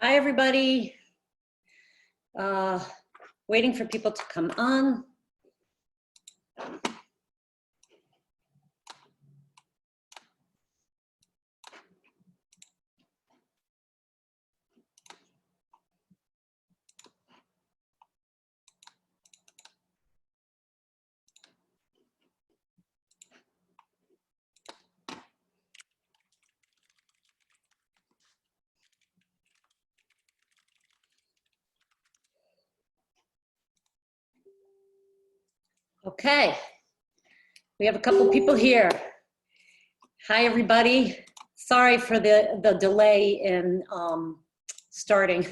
Hi, everybody. Waiting for people to come on. Okay, we have a couple people here. Hi, everybody. Sorry for the delay in starting.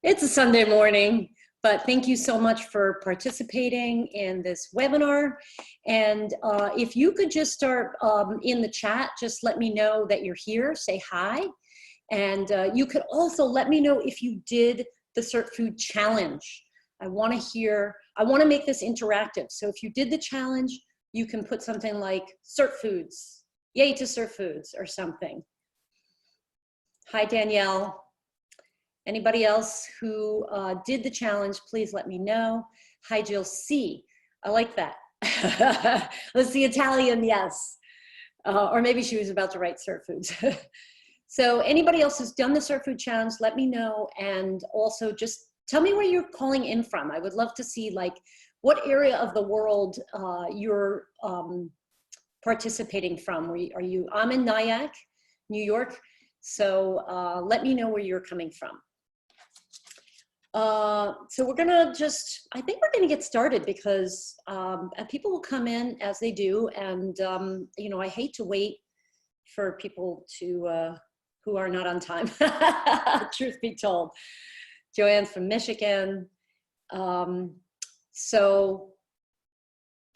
It's a Sunday morning, but thank you so much for participating in this webinar. And if you could just start in the chat, just let me know that you're here, say hi. And you could also let me know if you did the Cert Food Challenge. I want to make this interactive. So if you did the challenge, you can put something like Cert Foods, yay to Cert Foods or something. Hi, Danielle. Anybody else who did the challenge, please let me know. Hi, Jill C. I like that. Let's see, Italian, yes. Or maybe she was about to write Cert Foods. So anybody else who's done the Cert Food Challenge, let me know. And also just tell me where you're calling in from. I would love to see like what area of the world you're participating from. I'm in Nyack, New York. So let me know where you're coming from. So we're gonna I think we're gonna get started because people will come in as they do. And you know, I hate to wait for people to, who are not on time, truth be told. Joanne's from Michigan. So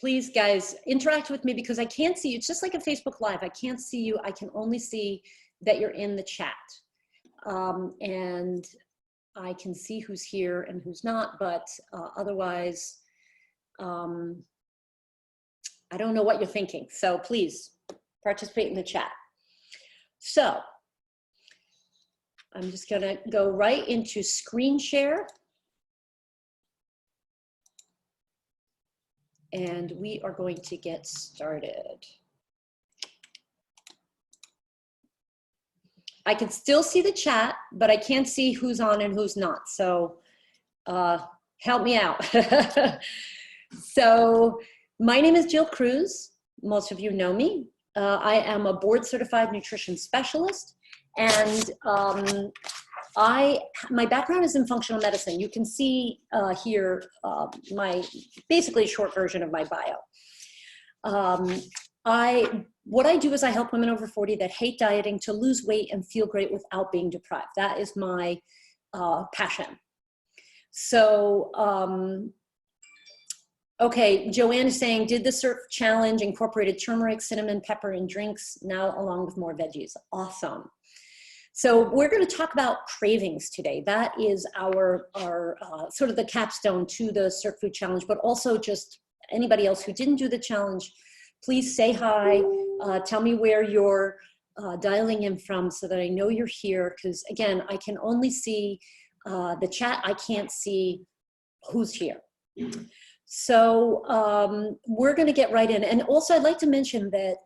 please, guys, interact with me because I can't see you. It's just like a Facebook Live. I can't see you. I can only see that you're in the chat. And I can see who's here and who's not, but otherwise, I don't know what you're thinking. So please participate in the chat. So I'm just gonna go right into screen share. And we are going to get started. I can still see the chat, but I can't see who's on and who's not. So help me out. So my name is Jill Cruz. Most of you know me. I am a board certified nutrition specialist. And my background is in functional medicine. You can see here basically a short version of my bio. What I do is I help women over 40 that hate dieting to lose weight and feel great without being deprived. That is my passion. So, okay, Joanne is saying, did the Cert Challenge incorporated turmeric, cinnamon, pepper in drinks, now along with more veggies. Awesome. So we're going to talk about cravings today. That is our sort of the capstone to the Cert Food Challenge, but also just anybody else who didn't do the challenge, please say hi. Tell me where you're dialing in from so that I know you're here. Because again, I can only see the chat. I can't see who's here. So we're going to get right in. And also I'd like to mention that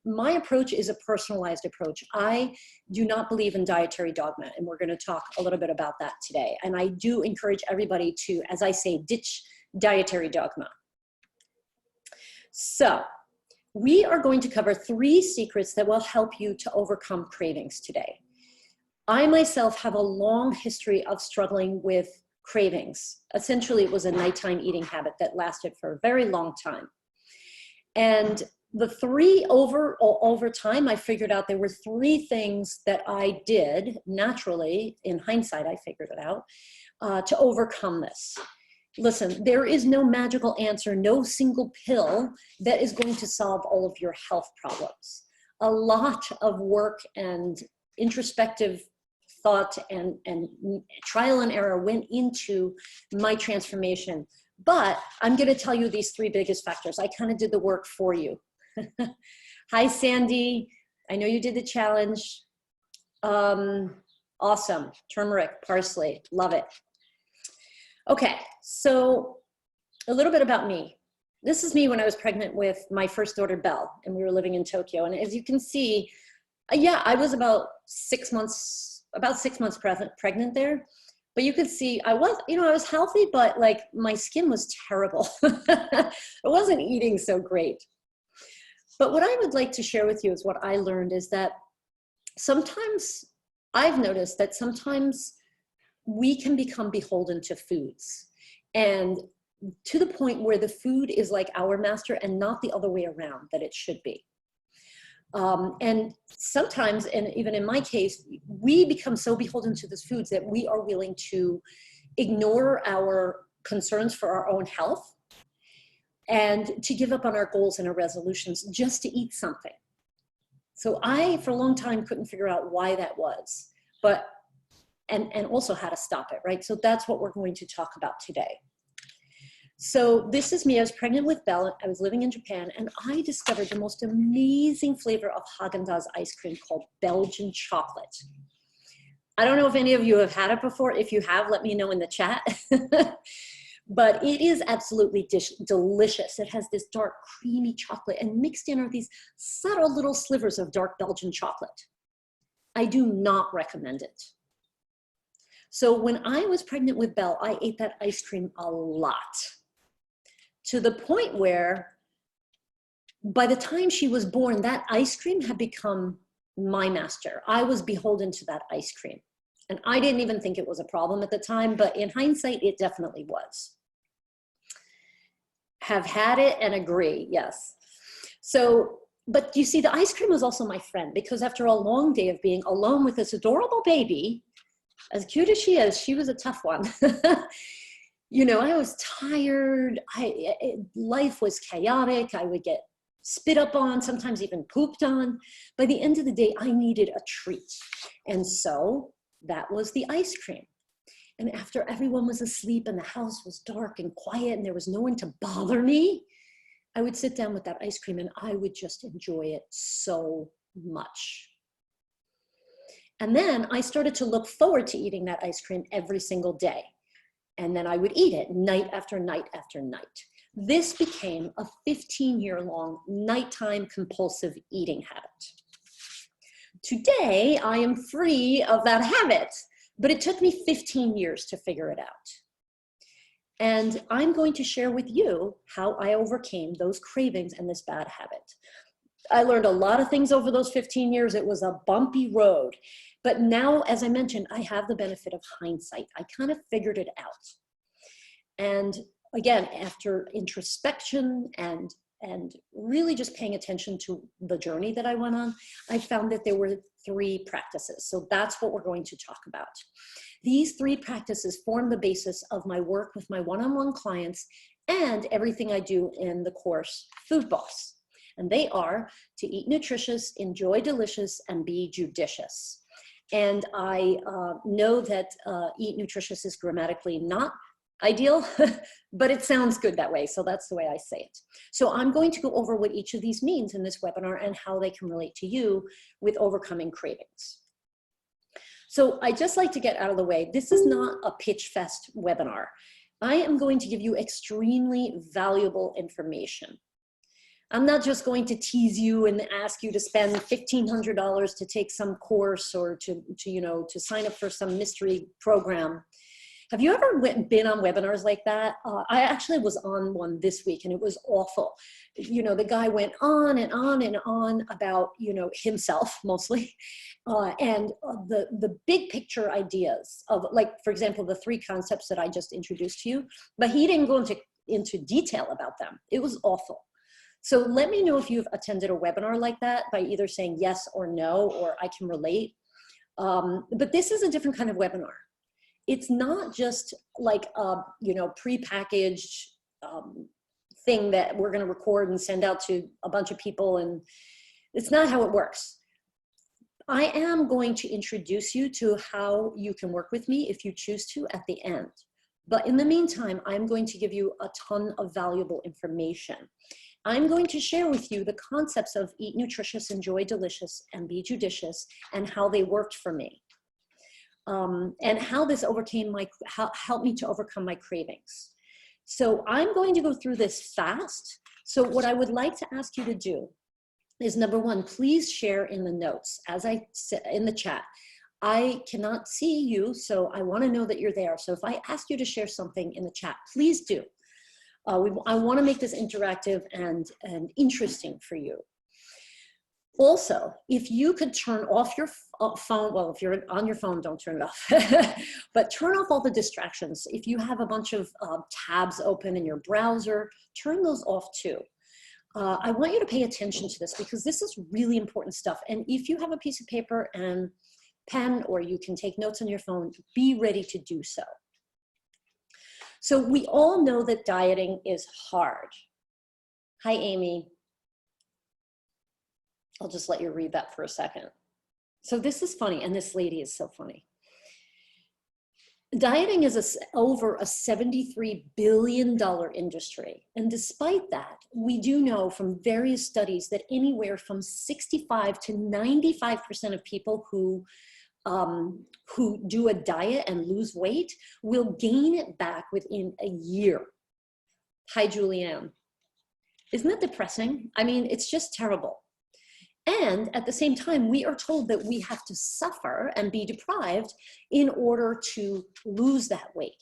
my approach is a personalized approach. I do not believe in dietary dogma, and we're going to talk a little bit about that today. And I do encourage everybody to, as I say, ditch dietary dogma. So we are going to cover 3 secrets that will help you to overcome cravings today. I myself have a long history of struggling with cravings. Essentially, it was a nighttime eating habit that lasted for a very long time. And the 3 over time, I figured out there were 3 things that I did naturally. In hindsight, I figured it out to overcome this. Listen, there is no magical answer, no single pill that is going to solve all of your health problems. A lot of work and introspective thought and trial and error went into my transformation. But I'm going to tell you these 3 biggest factors. I kind of did the work for you. Hi, Sandy. I know you did the challenge. Awesome. Turmeric, parsley, love it. Okay, so a little bit about me. This is me when I was pregnant with my first daughter, Belle, and we were living in Tokyo. And as you can see, yeah, I was about 6 months pregnant there. But you could see I was healthy, but like my skin was terrible. I wasn't eating so great. But what I would like to share with you is what I learned is that sometimes I've noticed that sometimes we can become beholden to foods, and to the point where the food is like our master and not the other way around that it should be. And sometimes, and even in my case, we become so beholden to these foods that we are willing to ignore our concerns for our own health and to give up on our goals and our resolutions just to eat something. So I, for a long time, couldn't figure out why that was, but, and also how to stop it, right? So that's what we're going to talk about today. So this is me. I was pregnant with Belle. I was living in Japan, and I discovered the most amazing flavor of Haagen-Dazs ice cream called Belgian chocolate. I don't know if any of you have had it before. If you have, let me know in the chat. But it is absolutely delicious. It has this dark, creamy chocolate, and mixed in are these subtle little slivers of dark Belgian chocolate. I do not recommend it. So when I was pregnant with Belle, I ate that ice cream a lot, to the point where by the time she was born, that ice cream had become my master. I was beholden to that ice cream. And I didn't even think it was a problem at the time, but in hindsight, it definitely was. Have had it and agree, yes. So, but you see, the ice cream was also my friend, because after a long day of being alone with this adorable baby, as cute as she was a tough one. You know, I was tired. Life was chaotic. I would get spit up on, sometimes even pooped on. By the end of the day, I needed a treat. And so that was the ice cream. And after everyone was asleep and the house was dark and quiet and there was no one to bother me, I would sit down with that ice cream and I would just enjoy it so much. And then I started to look forward to eating that ice cream every single day. And then I would eat it night after night after night. This became a 15-year-long nighttime compulsive eating habit. Today, I am free of that habit, but it took me 15 years to figure it out. And I'm going to share with you how I overcame those cravings and this bad habit. I learned a lot of things over those 15 years. It was a bumpy road. But now, as I mentioned, I have the benefit of hindsight. I kind of figured it out. And again, after introspection and really just paying attention to the journey that I went on, I found that there were 3 practices. So that's what we're going to talk about. These 3 practices form the basis of my work with my one-on-one clients and everything I do in the course, Food Boss. And they are to eat nutritious, enjoy delicious, and be judicious. And I know that eat nutritious is grammatically not ideal, but it sounds good that way. So that's the way I say it. So I'm going to go over what each of these means in this webinar and how they can relate to you with overcoming cravings. So I just like to get out of the way. This is not a pitch fest webinar. I am going to give you extremely valuable information. I'm not just going to tease you and ask you to spend $1,500 to take some course or to sign up for some mystery program. Have you ever been on webinars like that? I actually was on one this week and it was awful. You know, the guy went on and on and on about, himself mostly. And the big picture ideas of, like, for example, the 3 concepts that I just introduced to you, but he didn't go into detail about them. It was awful. So let me know if you've attended a webinar like that by either saying yes or no, or I can relate. But this is a different kind of webinar. It's not just like a, prepackaged thing that we're going to record and send out to a bunch of people. And it's not how it works. I am going to introduce you to how you can work with me if you choose to at the end. But in the meantime, I'm going to give you a ton of valuable information. I'm going to share with you the concepts of eat nutritious, enjoy delicious, and be judicious, and how they worked for me. and how this helped me to overcome my cravings. So I'm going to go through this fast. So what I would like to ask you to do is, number one, please share in the notes. As I said in the chat, I cannot see you, so I want to know that you're there. So if I ask you to share something in the chat, please do. I want to make this interactive and interesting for you. Also, if you could turn off your phone, well, if you're on your phone, don't turn it off, but turn off all the distractions. If you have a bunch of tabs open in your browser, turn those off too. I want you to pay attention to this because this is really important stuff. And if you have a piece of paper and pen, or you can take notes on your phone, be ready to do so. So we all know that dieting is hard. Hi, Amy. I'll just let you read that for a second. So this is funny, and this lady is so funny. Dieting is over a $73 billion industry. And despite that, we do know from various studies that anywhere from 65 to 95% of people who do a diet and lose weight will gain it back within a year. Hi, Julianne. Isn't that depressing? I mean, it's just terrible. And at the same time, we are told that we have to suffer and be deprived in order to lose that weight.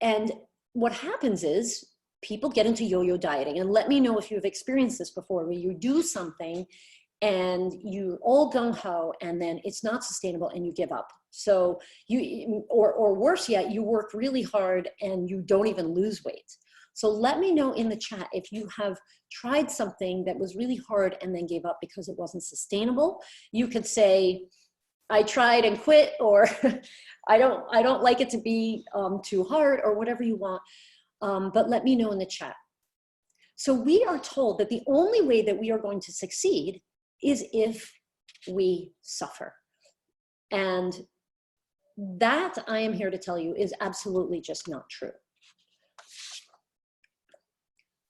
And what happens is people get into yo-yo dieting. And let me know if you've experienced this before, where you do something and you're all gung-ho and then it's not sustainable and you give up. So or worse yet, you work really hard and you don't even lose weight. So let me know in the chat if you have tried something that was really hard and then gave up because it wasn't sustainable. You could say, I tried and quit, or I don't like it to be too hard, or whatever you want. But let me know in the chat. So we are told that the only way that we are going to succeed is if we suffer. And that, I am here to tell you, is absolutely just not true.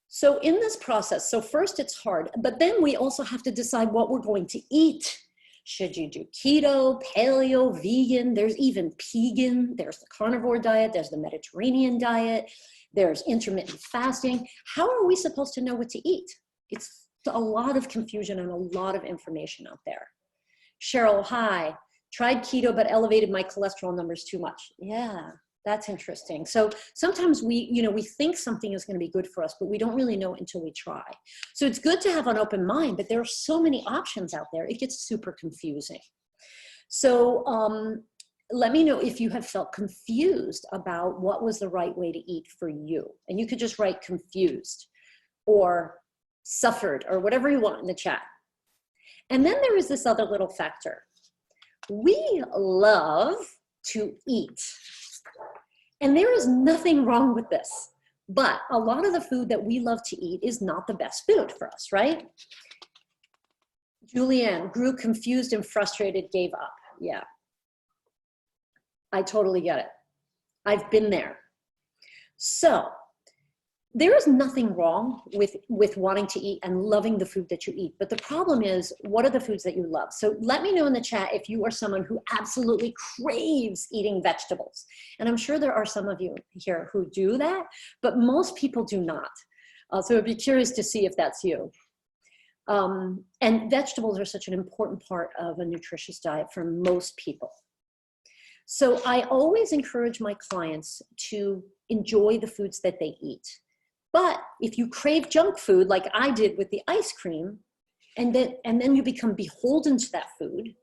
So in this process, so first it's hard, but then we also have to decide what we're going to eat. Should you do keto, paleo, vegan? There's even pegan. There's the carnivore diet. There's the Mediterranean diet. There's intermittent fasting. How are we supposed to know what to eat? It's a lot of confusion and a lot of information out there. Cheryl, hi. Tried keto, but elevated my cholesterol numbers too much. Yeah, that's interesting. So sometimes we think something is going to be good for us, but we don't really know until we try. So it's good to have an open mind, but there are so many options out there. It gets super confusing. So let me know if you have felt confused about what was the right way to eat for you. And you could just write confused or suffered or whatever you want in the chat. And then there is this other little factor. We love to eat. And there is nothing wrong with this, but a lot of the food that we love to eat is not the best food for us, right? Julianne grew confused and frustrated, gave up. Yeah, I totally get it. I've been there. So there is nothing wrong with wanting to eat and loving the food that you eat. But the problem is, what are the foods that you love? So let me know in the chat if you are someone who absolutely craves eating vegetables. And I'm sure there are some of you here who do that, but most people do not. So I'd be curious to see if that's you. And vegetables are such an important part of a nutritious diet for most people. So I always encourage my clients to enjoy the foods that they eat. But if you crave junk food, like I did with the ice cream, and then you become beholden to that food,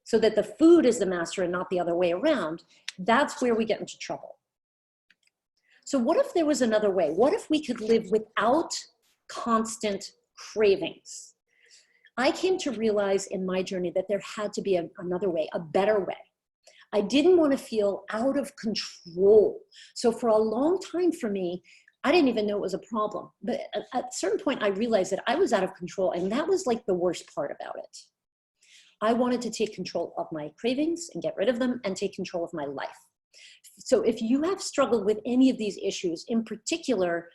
so that the food is the master and not the other way around, that's where we get into trouble. So what if there was another way? What if we could live without constant cravings? I came to realize in my journey that there had to be another way, a better way. I didn't want to feel out of control. So for a long time for me, I didn't even know it was a problem. But at a certain point, I realized that I was out of control, and that was like the worst part about it. I wanted to take control of my cravings and get rid of them and take control of my life. So if you have struggled with any of these issues, in particular,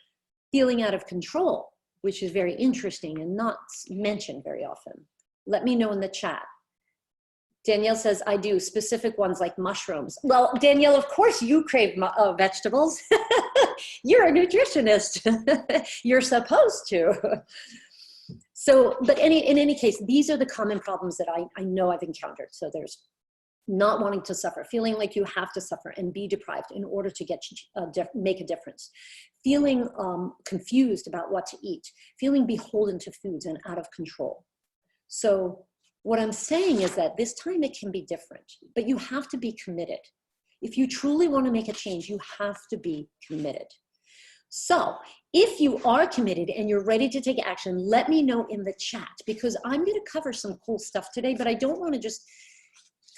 feeling out of control, which is very interesting and not mentioned very often, let me know in the chat. Danielle says, I do, specific ones like mushrooms. Well, Danielle, of course you crave vegetables. You're a nutritionist. You're supposed to. So, but in any case, these are the common problems that I know I've encountered. So there's not wanting to suffer, feeling like you have to suffer and be deprived in order to make a difference, feeling confused about what to eat, feeling beholden to foods and out of control. So what I'm saying is that this time it can be different, but you have to be committed. If you truly want to make a change, you have to be committed. So if you are committed and you're ready to take action, let me know in the chat, because I'm going to cover some cool stuff today, but I don't want to just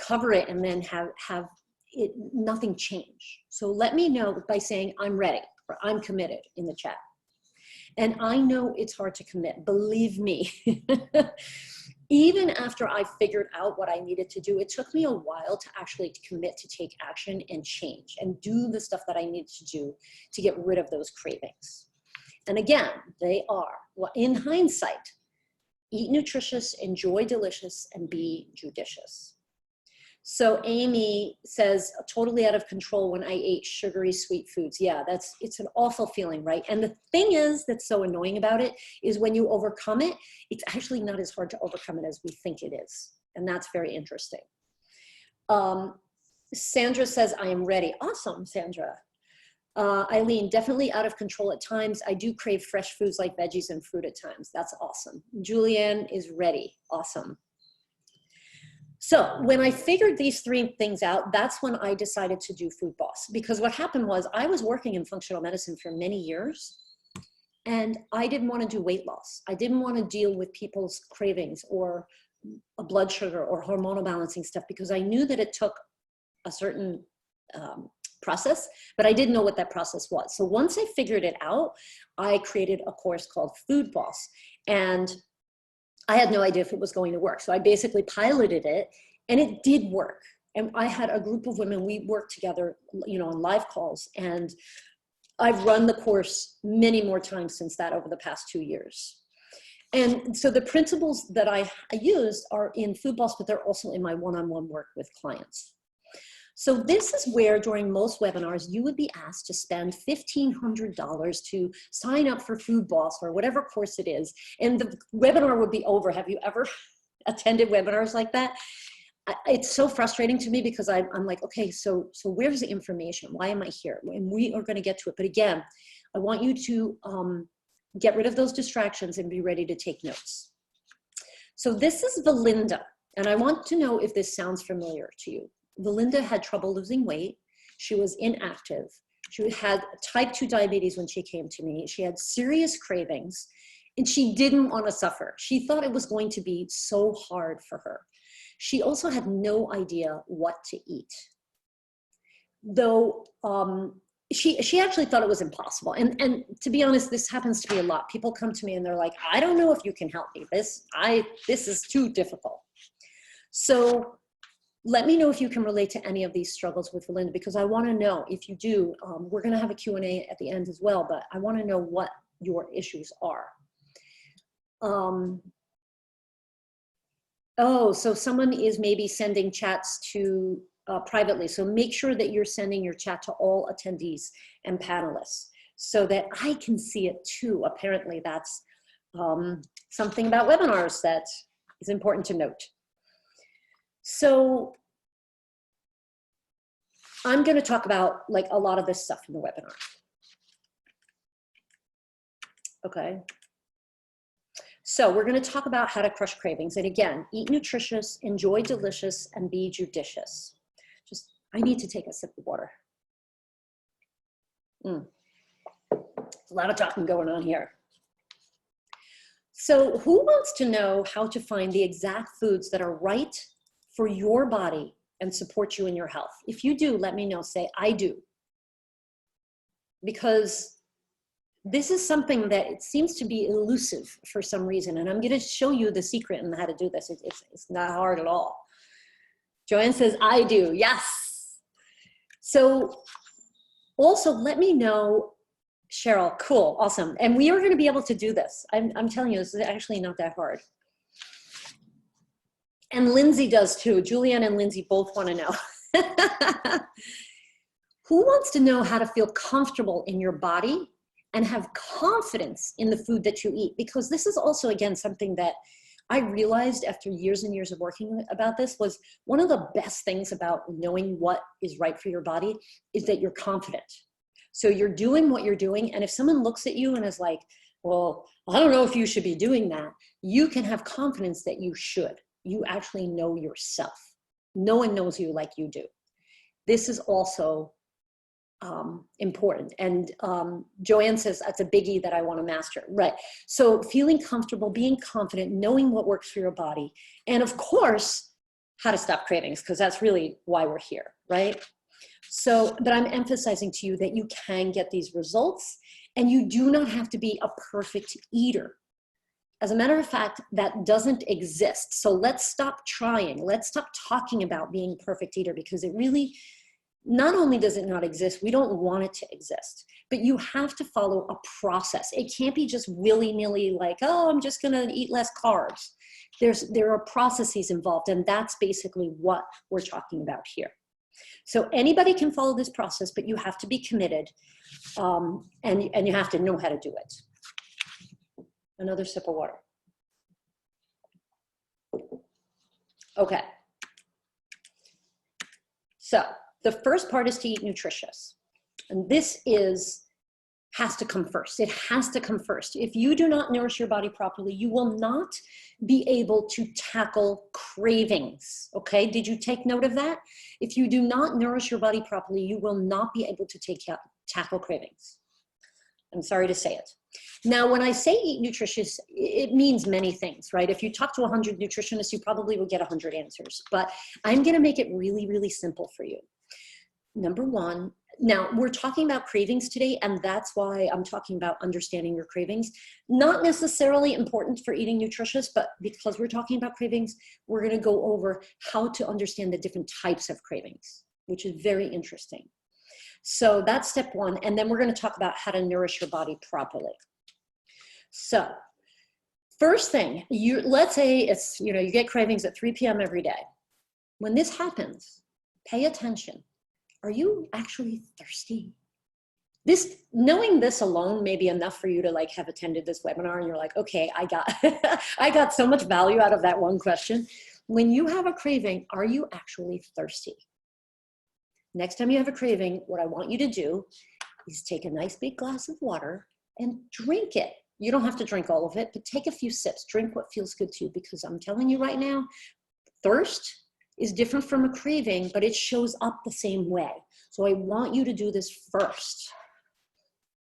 cover it and then have it nothing change. So let me know by saying I'm ready or I'm committed in the chat. And I know it's hard to commit, believe me. Even after I figured out what I needed to do, it took me a while to actually commit to take action and change and do the stuff that I needed to do to get rid of those cravings. And again, they are, well, in hindsight, eat nutritious, enjoy delicious, and be judicious. So Amy says, totally out of control when I ate sugary sweet foods. Yeah, it's an awful feeling, right? And the thing is that's so annoying about it is when you overcome it, it's actually not as hard to overcome it as we think it is. And that's very interesting. Sandra says, I am ready. Awesome, Sandra. Eileen, definitely out of control at times. I do crave fresh foods like veggies and fruit at times. That's awesome. Julianne is ready. Awesome. So when I figured these three things out, that's when I decided to do Food Boss. Because what happened was I was working in functional medicine for many years, and I didn't want to do weight loss. I didn't want to deal with people's cravings or a blood sugar or hormonal balancing stuff, because I knew that it took a certain process, but I didn't know what that process was. So once I figured it out, I created a course called Food Boss. And I had no idea if it was going to work. So I basically piloted it, and it did work. And I had a group of women, we worked together, you know, on live calls. And I've run the course many more times since that over the past 2 years. And so the principles that I used are in Food Boss, but they're also in my one-on-one work with clients. So this is where during most webinars, you would be asked to spend $1,500 to sign up for Food Boss or whatever course it is. And the webinar would be over. Have you ever attended webinars like that? It's so frustrating to me because I'm like, okay, so where's the information? Why am I here? And we are going to get to it. But again, I want you to get rid of those distractions and be ready to take notes. So this is Valinda, and I want to know if this sounds familiar to you. Valinda had trouble losing weight. She was inactive. She had type 2 diabetes when she came to me. She had serious cravings, and she didn't want to suffer. She thought it was going to be so hard for her. She also had no idea what to eat, though she actually thought it was impossible. And to be honest, this happens to me a lot. People come to me and they're like, I don't know if you can help me. This is too difficult. So let me know if you can relate to any of these struggles with Valinda, because I want to know if you do. We're going to have a Q&A at the end as well, but I want to know what your issues are. Oh, so someone is maybe sending chats to privately. So make sure that you're sending your chat to all attendees and panelists so that I can see it too. Apparently that's something about webinars that is important to note. So I'm going to talk about like a lot of this stuff in the webinar. Okay. So we're going to talk about how to crush cravings. And again, eat nutritious, enjoy delicious, and be judicious. I need to take a sip of water. A lot of talking going on here. So who wants to know how to find the exact foods that are right for your body and support you in your health? If you do, let me know. Say, I do. Because this is something that it seems to be elusive for some reason. And I'm going to show you the secret and how to do this. It's not hard at all. Joanne says, I do. Yes. So also let me know, Cheryl. Cool. Awesome. And we are going to be able to do this. I'm telling you, this is actually not that hard. And Lindsay does too. Julianne and Lindsay both want to know. Who wants to know how to feel comfortable in your body and have confidence in the food that you eat? Because this is also, again, something that I realized after years and years of working about this was one of the best things about knowing what is right for your body is that you're confident. So you're doing what you're doing. And if someone looks at you and is like, well, I don't know if you should be doing that, you can have confidence that you should. You actually know yourself. No one knows you like you do. This is also important. And Joanne says that's a biggie that I want to master. Right. So feeling comfortable, being confident, knowing what works for your body. And of course, how to stop cravings, because that's really why we're here. Right. So, but I'm emphasizing to you that you can get these results and you do not have to be a perfect eater. As a matter of fact, that doesn't exist. So let's stop trying. Let's stop talking about being a perfect eater, because it really, not only does it not exist, we don't want it to exist, but you have to follow a process. It can't be just willy-nilly like, oh, I'm just gonna eat less carbs. There are processes involved, and that's basically what we're talking about here. So anybody can follow this process, but you have to be committed, and you have to know how to do it. Another sip of water. Okay. So the first part is to eat nutritious. And this has to come first. It has to come first. If you do not nourish your body properly, you will not be able to tackle cravings. Okay, did you take note of that? If you do not nourish your body properly, you will not be able to tackle cravings. I'm sorry to say it. Now, when I say eat nutritious, it means many things, right? If you talk to 100 nutritionists, you probably will get 100 answers, but I'm gonna make it really, really simple for you. Number one, now we're talking about cravings today, and that's why I'm talking about understanding your cravings. Not necessarily important for eating nutritious, but because we're talking about cravings, we're gonna go over how to understand the different types of cravings, which is very interesting. So that's step one, and then we're gonna talk about how to nourish your body properly. So first thing, let's say it's, you get cravings at 3 p.m. every day. When this happens, pay attention. Are you actually thirsty? Knowing this alone may be enough for you to like have attended this webinar and you're like, okay, I got so much value out of that one question. When you have a craving, are you actually thirsty? Next time you have a craving, what I want you to do is take a nice big glass of water and drink it. You don't have to drink all of it, but take a few sips. Drink what feels good to you, because I'm telling you right now, thirst is different from a craving, but it shows up the same way. So I want you to do this first.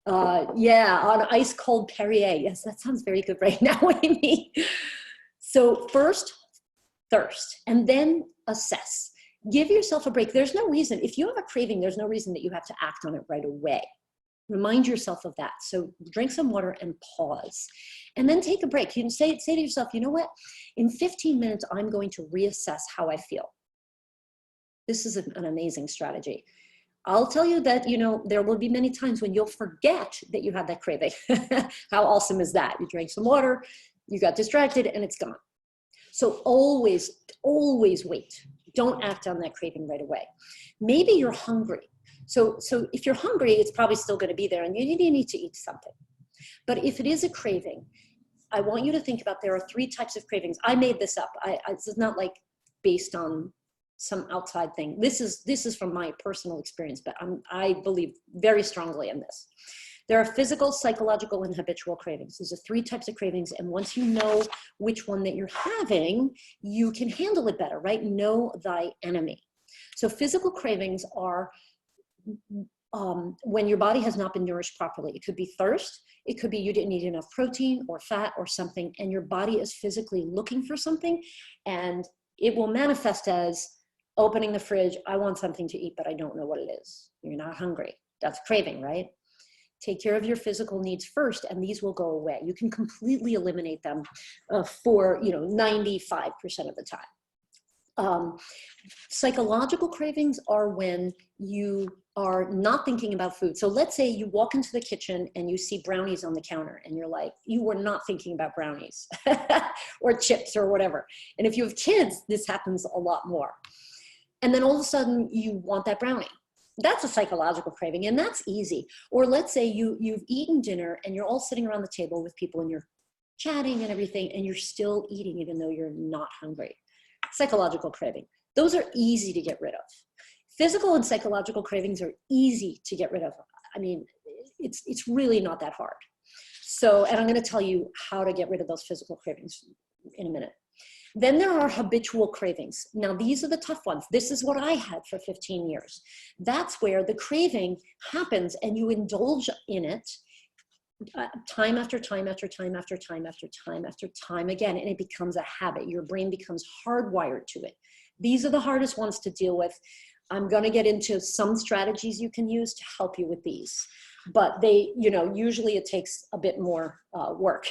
Yeah, on ice cold Perrier. Yes, that sounds very good right now, Amy. So first, thirst, and then assess. Give yourself a break. There's no reason, if you have a craving, there's no reason that you have to act on it right away. Remind yourself of that. So drink some water and pause. And then take a break. You can say to yourself, you know what? In 15 minutes, I'm going to reassess how I feel. This is an amazing strategy. I'll tell you that, there will be many times when you'll forget that you had that craving. How awesome is that? You drank some water, you got distracted, and it's gone. So always, always wait. Don't act on that craving right away. Maybe you're hungry. So if you're hungry, it's probably still going to be there and you need to eat something. But if it is a craving, I want you to think about there are 3 types of cravings. I made this up. This is not like based on some outside thing. This is from my personal experience, but I believe very strongly in this. There are physical, psychological, and habitual cravings. These are 3 types of cravings. And once you know which one that you're having, you can handle it better, right? Know thy enemy. So physical cravings are when your body has not been nourished properly. It could be thirst. It could be you didn't eat enough protein or fat or something, and your body is physically looking for something, and it will manifest as opening the fridge. I want something to eat, but I don't know what it is. You're not hungry. That's craving, right? Take care of your physical needs first, and these will go away. You can completely eliminate them for 95% of the time. Psychological cravings are when you are not thinking about food. So let's say you walk into the kitchen and you see brownies on the counter and you're like, you were not thinking about brownies or chips or whatever. And if you have kids, this happens a lot more. And then all of a sudden you want that brownie. That's a psychological craving, and that's easy. Or let's say you've eaten dinner and you're all sitting around the table with people and you're chatting and everything, and you're still eating even though you're not hungry. Psychological craving. Those are easy to get rid of. Physical and psychological cravings are easy to get rid of. I mean, it's really not that hard. So, and I'm going to tell you how to get rid of those physical cravings in a minute. Then there are habitual cravings. Now, these are the tough ones. This is what I had for 15 years. That's where the craving happens and you indulge in it time after time after time after time after time after time again, and it becomes a habit. Your brain becomes hardwired to it. These are the hardest ones to deal with. I'm going to get into some strategies you can use to help you with these, but they, usually it takes a bit more work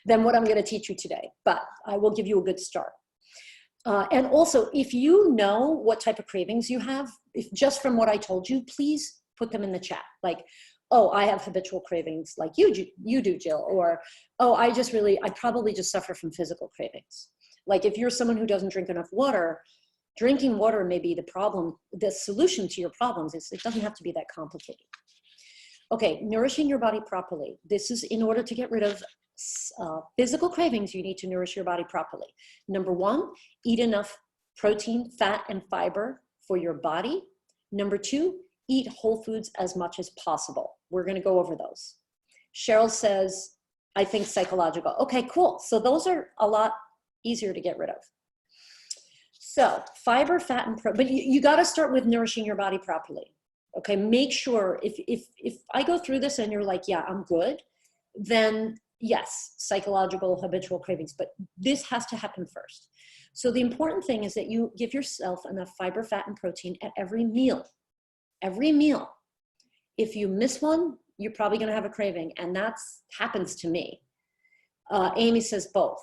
than what I'm going to teach you today, but I will give you a good start. And also, if you know what type of cravings you have, if just from what I told you, please put them in the chat. Like, oh, I have habitual cravings like you do, Jill, or, oh, I probably just suffer from physical cravings. Like if you're someone who doesn't drink enough water, drinking water may be the problem. The solution to your problems is it doesn't have to be that complicated. Okay, nourishing your body properly. This is in order to get rid of physical cravings, you need to nourish your body properly. Number one, eat enough protein, fat, and fiber for your body. Number two, eat whole foods as much as possible. We're going to go over those. Cheryl says, I think psychological. Okay, cool. So those are a lot easier to get rid of. So fiber, fat, and protein, but you got to start with nourishing your body properly. Okay, make sure if I go through this and you're like, yeah, I'm good, then yes, psychological, habitual cravings, but this has to happen first. So the important thing is that you give yourself enough fiber, fat, and protein at every meal. Every meal. If you miss one, you're probably going to have a craving, and that happens to me. Amy says both.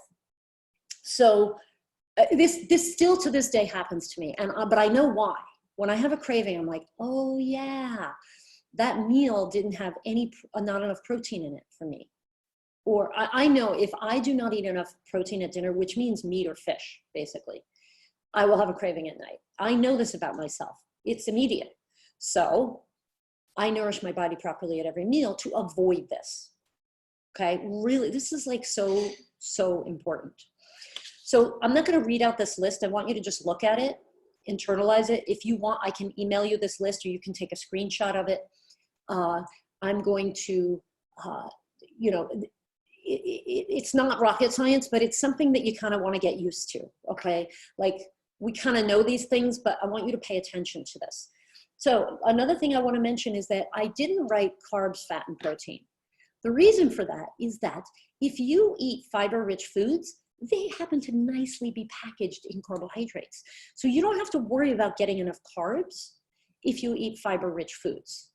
So this still to this day happens to me, but I know why. When I have a craving, I'm like, oh yeah, that meal didn't have not enough protein in it for me. Or I know if I do not eat enough protein at dinner, which means meat or fish, basically, I will have a craving at night. I know this about myself. It's immediate. So I nourish my body properly at every meal to avoid this. Okay, really, this is like so important. So I'm not going to read out this list. I want you to just look at it, internalize it. If you want, I can email you this list, or you can take a screenshot of it. I'm going to, it's not rocket science, but it's something that you kind of want to get used to. Okay, like we kind of know these things, but I want you to pay attention to this. So another thing I want to mention is that I didn't write carbs, fat, and protein. The reason for that is that if you eat fiber-rich foods, they happen to nicely be packaged in carbohydrates. So you don't have to worry about getting enough carbs if you eat fiber-rich foods.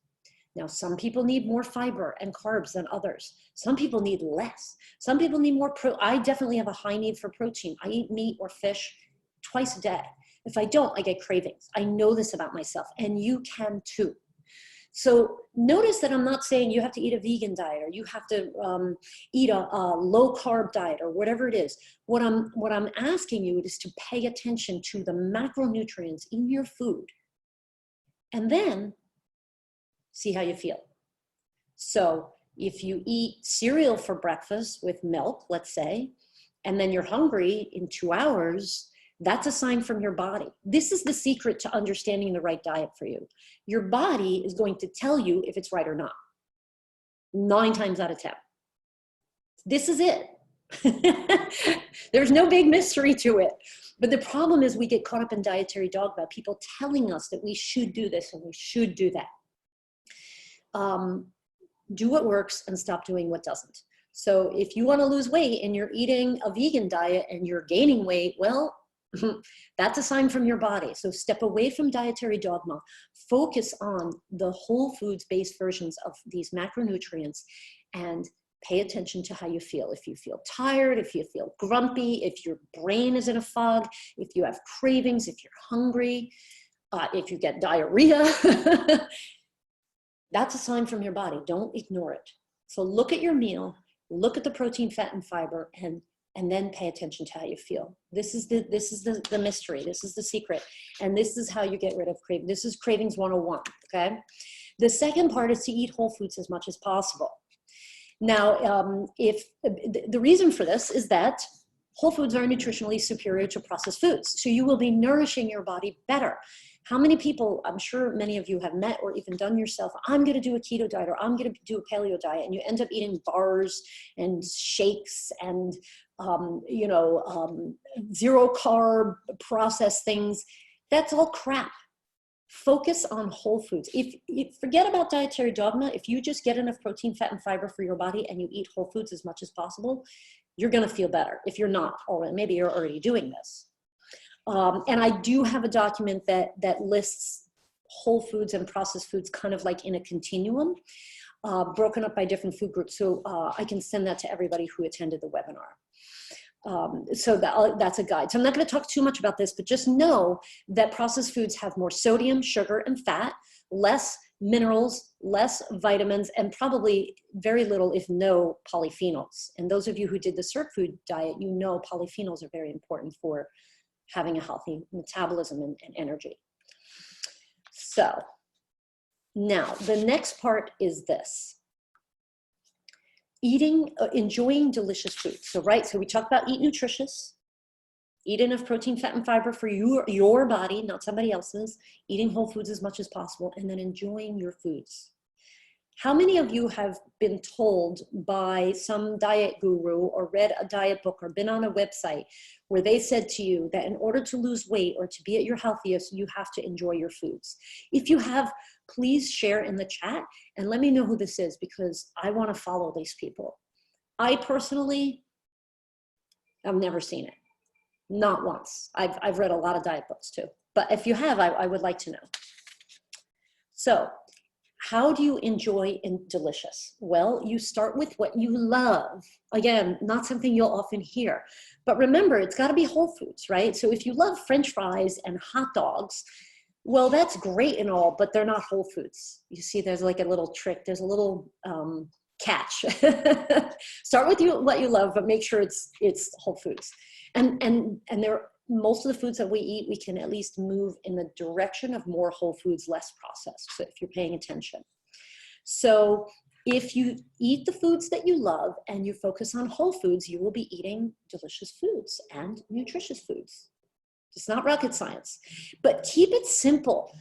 Now, some people need more fiber and carbs than others. Some people need less. Some people need more I definitely have a high need for protein. I eat meat or fish twice a day. If I don't, I get cravings. I know this about myself, and you can too. So notice that I'm not saying you have to eat a vegan diet, or you have to eat a low carb diet, or whatever it is. What I'm asking you is to pay attention to the macronutrients in your food, and then see how you feel. So if you eat cereal for breakfast with milk, let's say, and then you're hungry in 2 hours, that's a sign from your body. This is the secret to understanding the right diet for you. Your body is going to tell you if it's right or not. 9 times out of 10. This is it. There's no big mystery to it. But the problem is we get caught up in dietary dogma, people telling us that we should do this and we should do that. Do what works and stop doing what doesn't. So if you want to lose weight and you're eating a vegan diet and you're gaining weight, well, that's a sign from your body. So step away from dietary dogma, focus on the whole foods based versions of these macronutrients, and pay attention to how you feel. If you feel tired, if you feel grumpy, if your brain is in a fog, if you have cravings, if you're hungry, if you get diarrhea, that's a sign from your body. Don't ignore it. So look at your meal, look at the protein, fat, and fiber, and then pay attention to how you feel. This is the mystery. This is the secret. And this is how you get rid of craving. This is Cravings 101, okay? The second part is to eat whole foods as much as possible. Now, if the reason for this is that whole foods are nutritionally superior to processed foods. So you will be nourishing your body better. How many people, I'm sure many of you have met or even done yourself, I'm going to do a keto diet or I'm going to do a paleo diet, and you end up eating bars and shakes and, zero carb processed things. That's all crap. Focus on whole foods. If you forget about dietary dogma, if you just get enough protein, fat, and fiber for your body and you eat whole foods as much as possible, you're going to feel better. If you're not already, maybe you're already doing this. And I do have a document that lists whole foods and processed foods kind of like in a continuum, broken up by different food groups. So I can send that to everybody who attended the webinar. So that's a guide. So I'm not going to talk too much about this, but just know that processed foods have more sodium, sugar, and fat, less minerals, less vitamins, and probably very little, if no, polyphenols. And those of you who did the CERT food diet, you know polyphenols are very important for having a healthy metabolism and energy. So now the next part is this. Enjoying delicious food. So we talked about eat nutritious, eat enough protein, fat, and fiber for your body, not somebody else's, eating whole foods as much as possible, and then enjoying your foods. How many of you have been told by some diet guru or read a diet book or been on a website where they said to you that in order to lose weight or to be at your healthiest, you have to enjoy your foods? If you have, please share in the chat and let me know who this is, because I want to follow these people. I personally, I've never seen it. Not once. I've read a lot of diet books too. But if you have, I would like to know. So, how do you enjoy delicious? Well, you start with what you love. Again, not something you'll often hear. But remember, it's got to be whole foods, right? So if you love French fries and hot dogs, well, that's great and all, but they're not whole foods. You see, there's like a little trick. There's a little catch. Start with what you love, but make sure it's whole foods. And most of the foods that we eat, we can at least move in the direction of more whole foods, less processed, so if you're paying attention. So if you eat the foods that you love and you focus on whole foods, you will be eating delicious foods and nutritious foods. It's not rocket science, but keep it simple.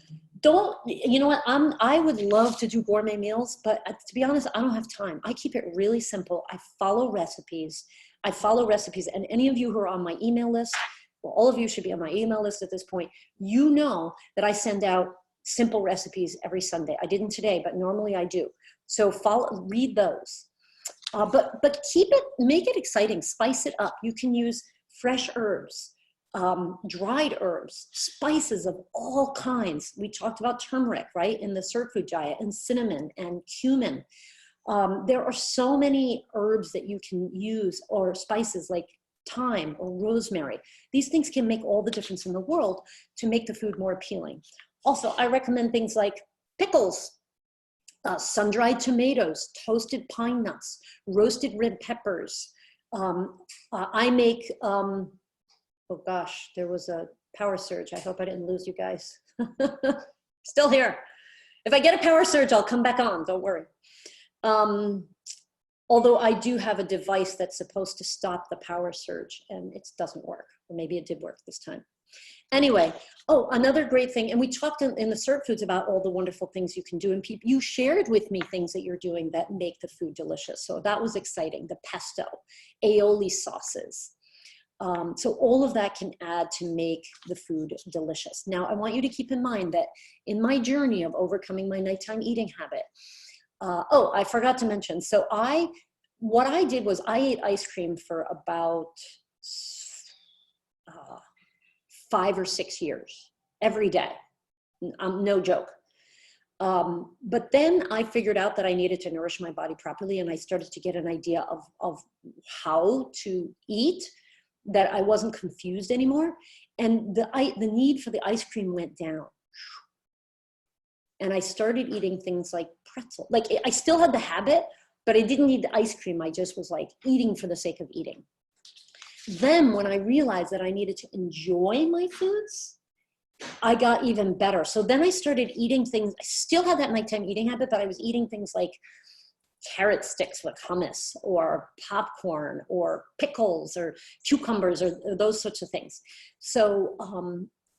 You know what, I would love to do gourmet meals, but to be honest, I don't have time. I keep it really simple. I follow recipes, and any of you who are on my email list, well, all of you should be on my email list at this point. You know that I send out simple recipes every Sunday. I didn't today, but normally I do. So read those. But make it exciting, spice it up. You can use fresh herbs, dried herbs, spices of all kinds. We talked about turmeric, right, in the CERT food diet, and cinnamon and cumin. There are so many herbs that you can use, or spices like thyme or rosemary. These things can make all the difference in the world to make the food more appealing. Also, I recommend things like pickles, sun-dried tomatoes, toasted pine nuts, roasted red peppers. I make, oh gosh, there was a power surge. I hope I didn't lose you guys. Still here. If I get a power surge, I'll come back on, don't worry. Although I do have a device that's supposed to stop the power surge and it doesn't work, or maybe it did work this time. Anyway, another great thing, and we talked in the CERT foods about all the wonderful things you can do, and you shared with me things that you're doing that make the food delicious. So that was exciting. The pesto, aioli sauces. So all of that can add to make the food delicious. Now, I want you to keep in mind that in my journey of overcoming my nighttime eating habit, I forgot to mention. So what I did was I ate ice cream for about 5 or 6 years, every day. No joke. But then I figured out that I needed to nourish my body properly, and I started to get an idea of how to eat, that I wasn't confused anymore. And the need for the ice cream went down. And I started eating things like pretzel. Like, I still had the habit, but I didn't need the ice cream. I just was like eating for the sake of eating. Then when I realized that I needed to enjoy my foods, I got even better. So then I started eating things. I still had that nighttime eating habit, but I was eating things like carrot sticks with hummus, or popcorn, or pickles, or cucumbers, or those sorts of things. So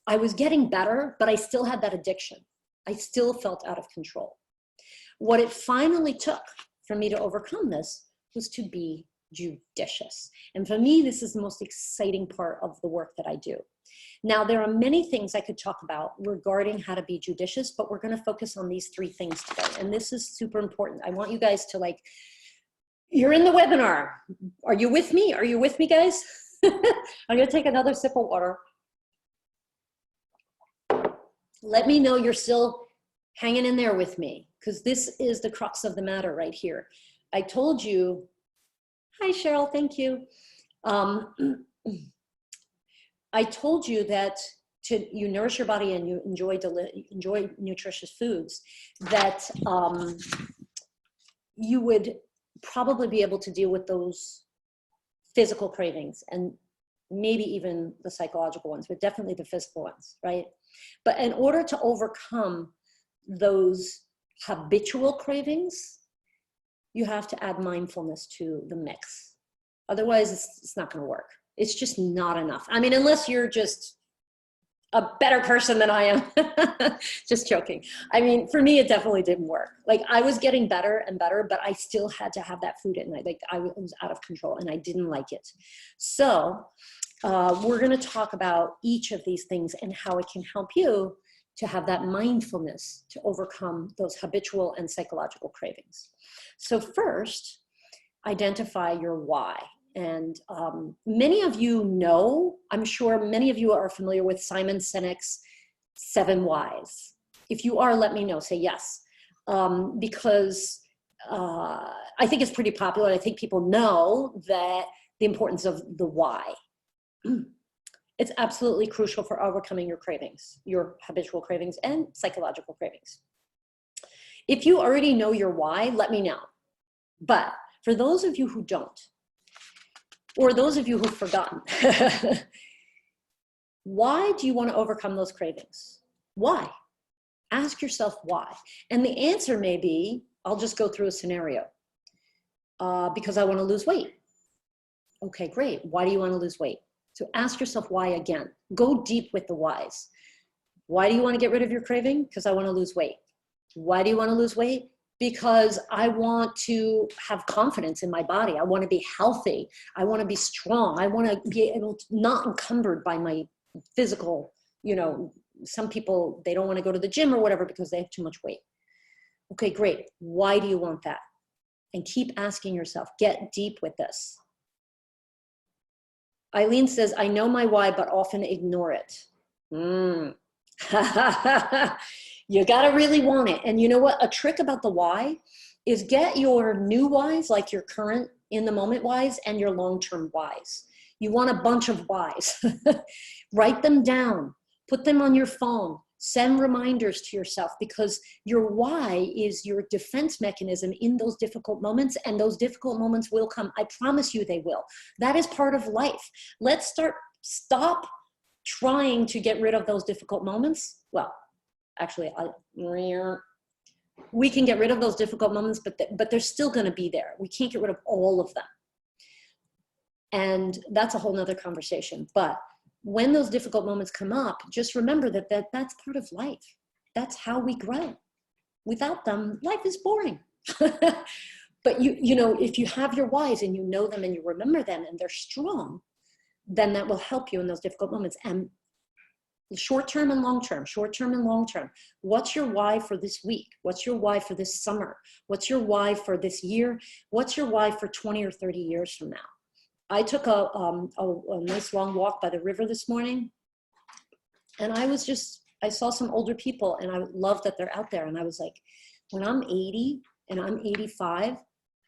I was getting better, but I still had that addiction. I still felt out of control. What it finally took for me to overcome this was to be judicious. And for me, this is the most exciting part of the work that I do. Now, there are many things I could talk about regarding how to be judicious, but we're going to focus on these 3 things today. And this is super important. I want you guys to, like, you're in the webinar. Are you with me? Are you with me, guys? I'm going to take another sip of water. Let me know you're still hanging in there with me, because this is the crux of the matter right here. I told you, hi, Cheryl, thank you. I told you that you nourish your body and you enjoy nutritious foods, that you would probably be able to deal with those physical cravings, and maybe even the psychological ones, but definitely the physical ones, right? But in order to overcome those habitual cravings, you have to add mindfulness to the mix. Otherwise, it's not going to work. It's just not enough. I mean, unless you're just a better person than I am. Just joking. I mean, for me, it definitely didn't work. Like, I was getting better and better, but I still had to have that food at night. Like, I was out of control and I didn't like it. So we're going to talk about each of these things and how it can help you to have that mindfulness to overcome those habitual and psychological cravings. So first, identify your why. And many of you know, I'm sure many of you are familiar with Simon Sinek's 7 Whys. If you are, let me know, say yes. Because I think it's pretty popular. I think people know that the importance of the why. It's absolutely crucial for overcoming your cravings, your habitual cravings and psychological cravings. If you already know your why, let me know. But for those of you who don't, or those of you who've forgotten, why do you want to overcome those cravings? Why? Ask yourself why. And the answer may be, I'll just go through a scenario. Because I want to lose weight. Okay, great. Why do you want to lose weight? So ask yourself why again. Go deep with the whys. Why do you want to get rid of your craving? Because I want to lose weight. Why do you want to lose weight? Because I want to have confidence in my body. I want to be healthy. I want to be strong. I want to be able to not encumbered by my physical, you know, some people, they don't want to go to the gym or whatever because they have too much weight. Okay, great. Why do you want that? And keep asking yourself, get deep with this. Eileen says, I know my why, but often ignore it. You got to really want it. And you know what? A trick about the why is get your new whys, like your current in the moment whys, and your long-term whys. You want a bunch of whys. Write them down, put them on your phone, send reminders to yourself, because your why is your defense mechanism in those difficult moments, and those difficult moments will come. I promise you they will. That is part of life. Let's stop trying to get rid of those difficult moments. Well, actually, we can get rid of those difficult moments, but they're still going to be there. We can't get rid of all of them. And that's a whole nother conversation. But when those difficult moments come up, just remember that that's part of life. That's how we grow. Without them, life is boring. But you know, if you have your whys and you know them and you remember them and they're strong, then that will help you in those difficult moments. And short-term and long-term, short-term and long-term. What's your why for this week? What's your why for this summer? What's your why for this year? What's your why for 20 or 30 years from now? I took a nice long walk by the river this morning, and I was just I saw some older people and I love that they're out there. And I was like, when I'm 80 and I'm 85,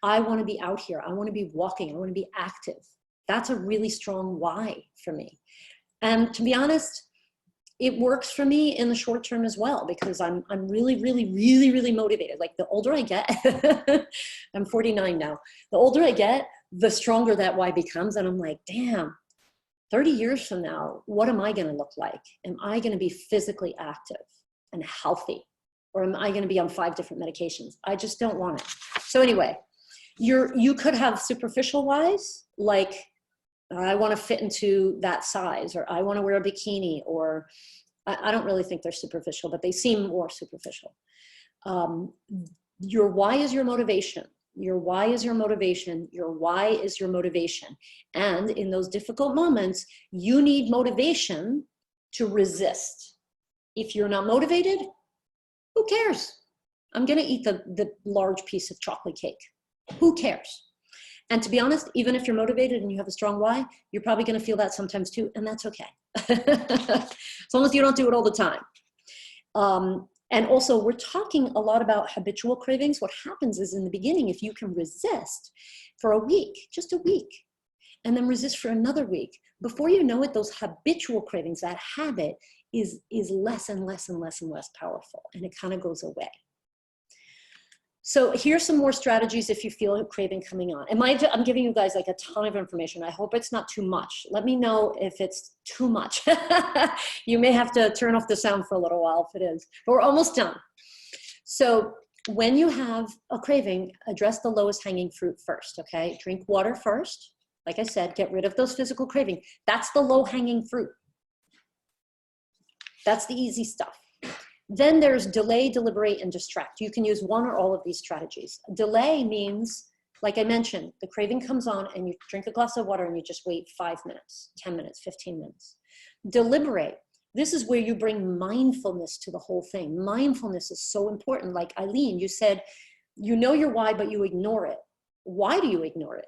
I want to be out here. I want to be walking. I want to be active. That's a really strong why for me. And to be honest, it works for me in the short term as well, because I'm really motivated. Like the older I get, I'm 49 now. The older I get, the stronger that why becomes. And I'm like, damn, 30 years from now, what am I going to look like? Am I going to be physically active and healthy? Or am I going to be on 5 different medications? I just don't want it. So anyway, you could have superficial whys, like I want to fit into that size, or I want to wear a bikini, or I don't really think they're superficial, but they seem more superficial. Your why is your motivation. Your why is your motivation. Your why is your motivation. And in those difficult moments, you need motivation to resist. If you're not motivated, who cares? I'm going to eat the large piece of chocolate cake. Who cares? And to be honest, even if you're motivated and you have a strong why, you're probably going to feel that sometimes too, and that's okay. As long as you don't do it all the time. And also, we're talking a lot about habitual cravings. What happens is in the beginning, if you can resist for a week, just a week, and then resist for another week, before you know it, those habitual cravings, that habit is less and less and less and less powerful, and it kind of goes away. So here's some more strategies if you feel a craving coming on. I'm giving you guys like a ton of information. I hope it's not too much. Let me know if it's too much. You may have to turn off the sound for a little while if it is, but we're almost done. So when you have a craving, address the lowest hanging fruit first, okay? Drink water first. Like I said, get rid of those physical cravings. That's the low hanging fruit. That's the easy stuff. Then there's delay, deliberate, and distract. You can use one or all of these strategies. Delay means, like I mentioned, the craving comes on and you drink a glass of water and you just wait 5 minutes, 10 minutes, 15 minutes. Deliberate. This is where you bring mindfulness to the whole thing. Mindfulness is so important. Like Eileen, you said, you know your why, but you ignore it. Why do you ignore it?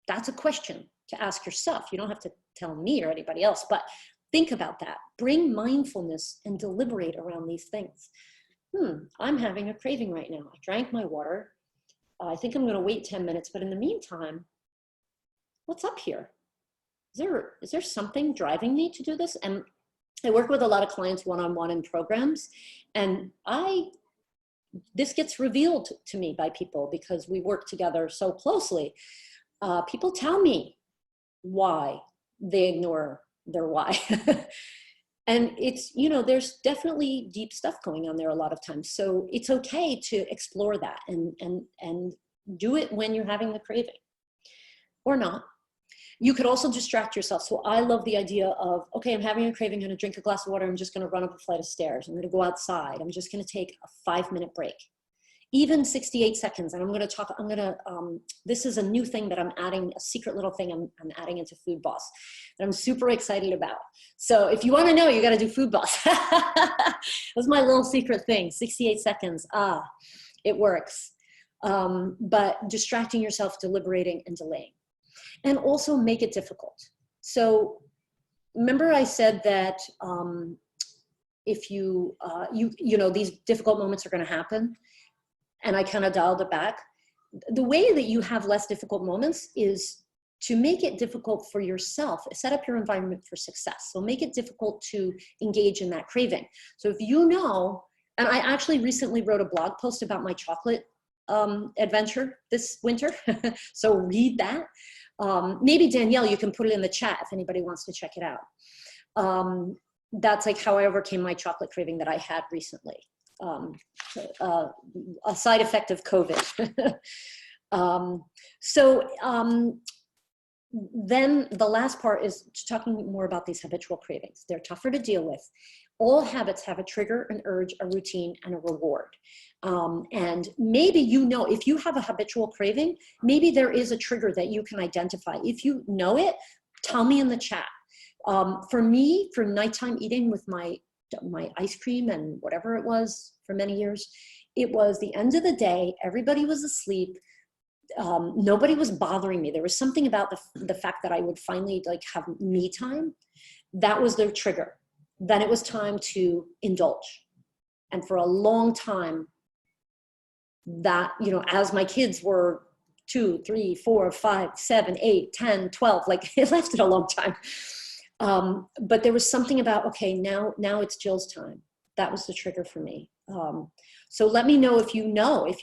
That's a question to ask yourself. You don't have to tell me or anybody else, but think about that. Bring mindfulness and deliberate around these things. I'm having a craving right now. I drank my water. I think I'm going to wait 10 minutes, but in the meantime, what's up here? Is there something driving me to do this? And I work with a lot of clients one-on-one in programs, and this gets revealed to me by people because we work together so closely. People tell me why they ignore their why. And it's, there's definitely deep stuff going on there a lot of times. So it's okay to explore that and do it when you're having the craving or not. You could also distract yourself. So I love the idea of, okay, I'm having a craving, I'm going to drink a glass of water. I'm just going to run up a flight of stairs. I'm going to go outside. I'm just going to take a 5-minute break. Even 68 seconds. And I'm going to this is a new thing that I'm adding, a secret little thing I'm adding into Food Boss that I'm super excited about. So if you want to know, you got to do Food Boss. That's my little secret thing, 68 seconds. It works. But distracting yourself, deliberating and delaying. And also make it difficult. So remember I said that if these difficult moments are going to happen, and I kind of dialed it back. The way that you have less difficult moments is to make it difficult for yourself. Set up your environment for success. So make it difficult to engage in that craving. So if you know, and I actually recently wrote a blog post about my chocolate adventure this winter. So read that. Maybe Danielle, you can put it in the chat if anybody wants to check it out. That's like how I overcame my chocolate craving that I had recently. A side effect of COVID. Then the last part is talking more about these habitual cravings. They're tougher to deal with. All habits have a trigger, an urge, a routine, and a reward. And maybe if you have a habitual craving, maybe there is a trigger that you can identify. If you know it, tell me in the chat. For me, for nighttime eating with my ice cream and whatever it was for many years, it was the end of the day, everybody was asleep, nobody was bothering me. There was something about the fact that I would finally have me time. That was the trigger. then it was time to indulge. And for a long time, that, you know, as my kids were 2, 3, 4, 5, 7, 8, 10, 12, like it lasted a long time. But there was something about, okay, now it's Jill's time. That was the trigger for me. So let me know if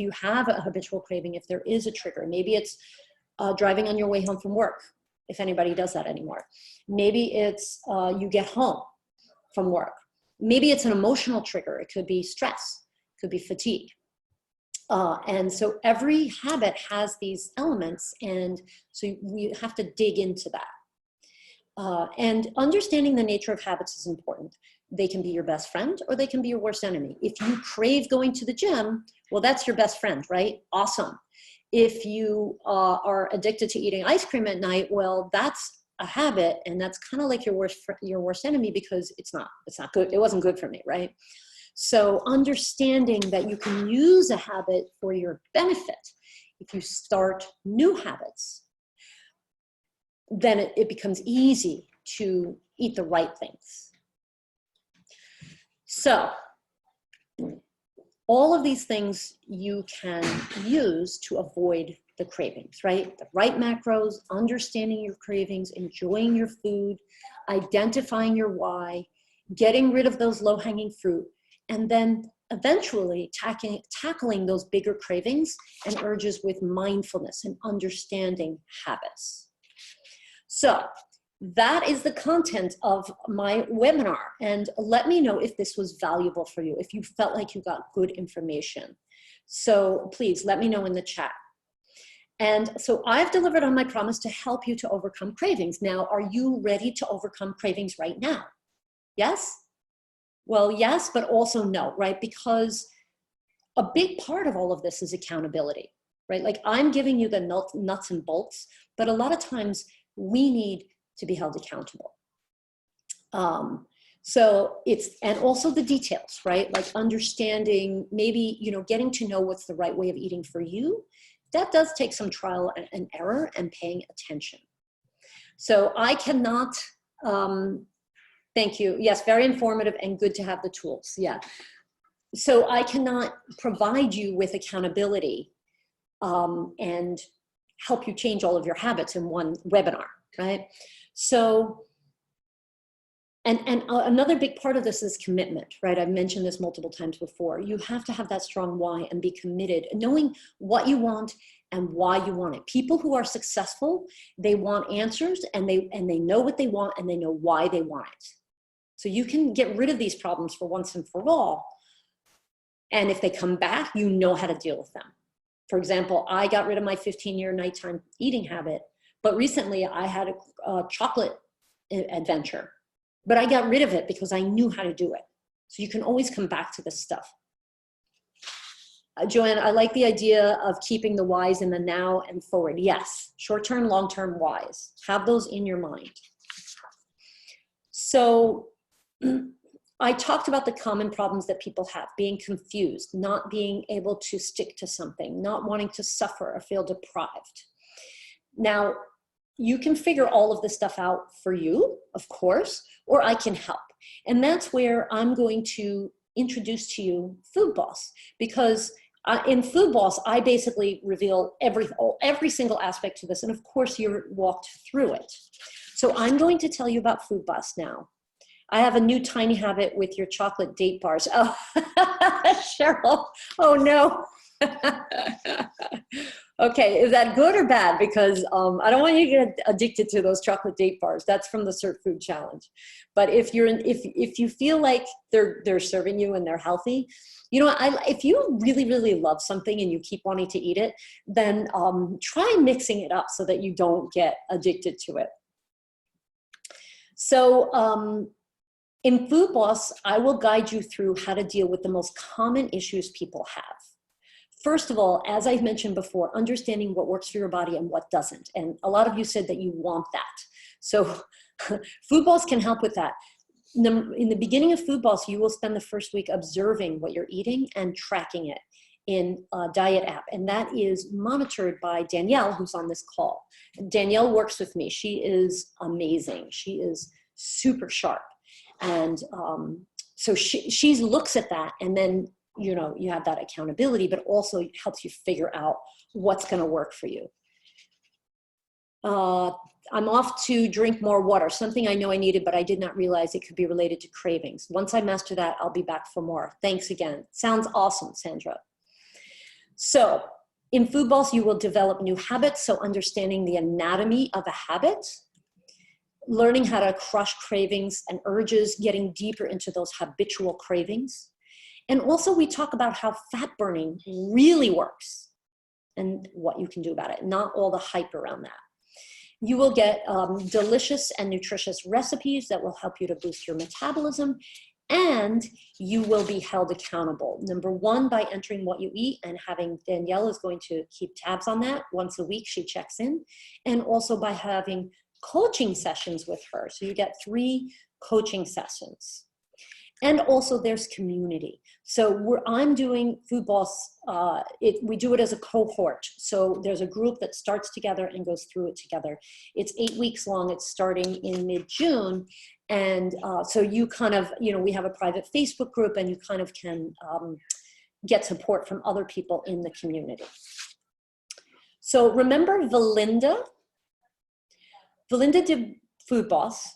you have a habitual craving, if there is a trigger. Maybe it's driving on your way home from work, if anybody does that anymore. Maybe it's you get home from work. Maybe it's an emotional trigger. It could be stress, it could be fatigue. And so every habit has these elements, and so we have to dig into that. And understanding the nature of habits is important. They can be your best friend or they can be your worst enemy. If you crave going to the gym, well, that's your best friend, right? Awesome. If you are addicted to eating ice cream at night, well, that's a habit, and that's kind of like your worst enemy, because it's not good. It wasn't good for me, right? So understanding that you can use a habit for your benefit. If you start new habits, then it becomes easy to eat the right things. So all of these things you can use to avoid the cravings, right? The right macros, understanding your cravings, enjoying your food, identifying your why, getting rid of those low-hanging fruit, and then eventually tackling those bigger cravings and urges with mindfulness and understanding habits. So that is the content of my webinar. And let me know if this was valuable for you, if you felt like you got good information. So please let me know in the chat. And so I've delivered on my promise to help you to overcome cravings. Now, are you ready to overcome cravings right now? Yes? Well, yes, but also no, right? Because a big part of all of this is accountability, right? Like, I'm giving you the nuts and bolts, but a lot of times we need to be held accountable. So and also the details, right? Like understanding, maybe, you know, getting to know what's the right way of eating for you. That does take some trial and error and paying attention. So I cannot, thank you. Yes, very informative and good to have the tools. Yeah. So I cannot provide you with accountability and help you change all of your habits in one webinar, right? So, and another big part of this is commitment, right? I've mentioned this multiple times before. You have to have that strong why and be committed, knowing what you want and why you want it. People who are successful, they want answers, and they know what they want, and they know why they want it. So you can get rid of these problems for once and for all. And if they come back, you know how to deal with them. For example, I got rid of my 15-year nighttime eating habit, but recently I had a chocolate adventure, but I got rid of it because I knew how to do it. So you can always come back to this stuff. Joanne, I like the idea of keeping the whys in the now and forward. Yes, short-term, long-term whys. Have those in your mind. So I talked about the common problems that people have: being confused, not being able to stick to something, not wanting to suffer or feel deprived. Now, you can figure all of this stuff out for you, of course, or I can help. And that's where I'm going to introduce to you Food Boss, because in Food Boss, I basically reveal every single aspect to this. And of course, you're walked through it. So I'm going to tell you about Food Boss now. I have a new tiny habit with your chocolate date bars. Oh, Cheryl, oh no. Okay, is that good or bad? Because I don't want you to get addicted to those chocolate date bars. That's from the Cert Food Challenge. But if you feel like they're serving you and they're healthy, you know, if you really, really love something and you keep wanting to eat it, then try mixing it up so that you don't get addicted to it. So in Food Boss, I will guide you through how to deal with the most common issues people have. First of all, as I've mentioned before, understanding what works for your body and what doesn't. And a lot of you said that you want that. So Food Boss can help with that. In the beginning of Food Boss, you will spend the first week observing what you're eating and tracking it in a diet app. And that is monitored by Danielle, who's on this call. Danielle works with me. She is amazing. She is super sharp. And so she looks at that, and then, you know, you have that accountability, but also it helps you figure out what's going to work for you. I'm off to drink more water, something I know I needed, but I did not realize it could be related to cravings. Once I master that, I'll be back for more. Thanks again. Sounds awesome, Sandra. So in Food Boss, you will develop new habits. So understanding the anatomy of a habit, learning how to crush cravings and urges, getting deeper into those habitual cravings. And also we talk about how fat burning really works and what you can do about it, not all the hype around that. You will get delicious and nutritious recipes that will help you to boost your metabolism, and you will be held accountable. Number one, by entering what you eat, and having Danielle is going to keep tabs on that. Once a week, she checks in, and also by having coaching sessions with her. So you get 3 coaching sessions. And also there's community. So I'm doing Food Boss, we do it as a cohort. So there's a group that starts together and goes through it together. It's 8 weeks long. It's starting in mid-June. And so you kind of, you know, we have a private Facebook group, and you kind of can get support from other people in the community. So remember Valinda? Valinda did Food Boss.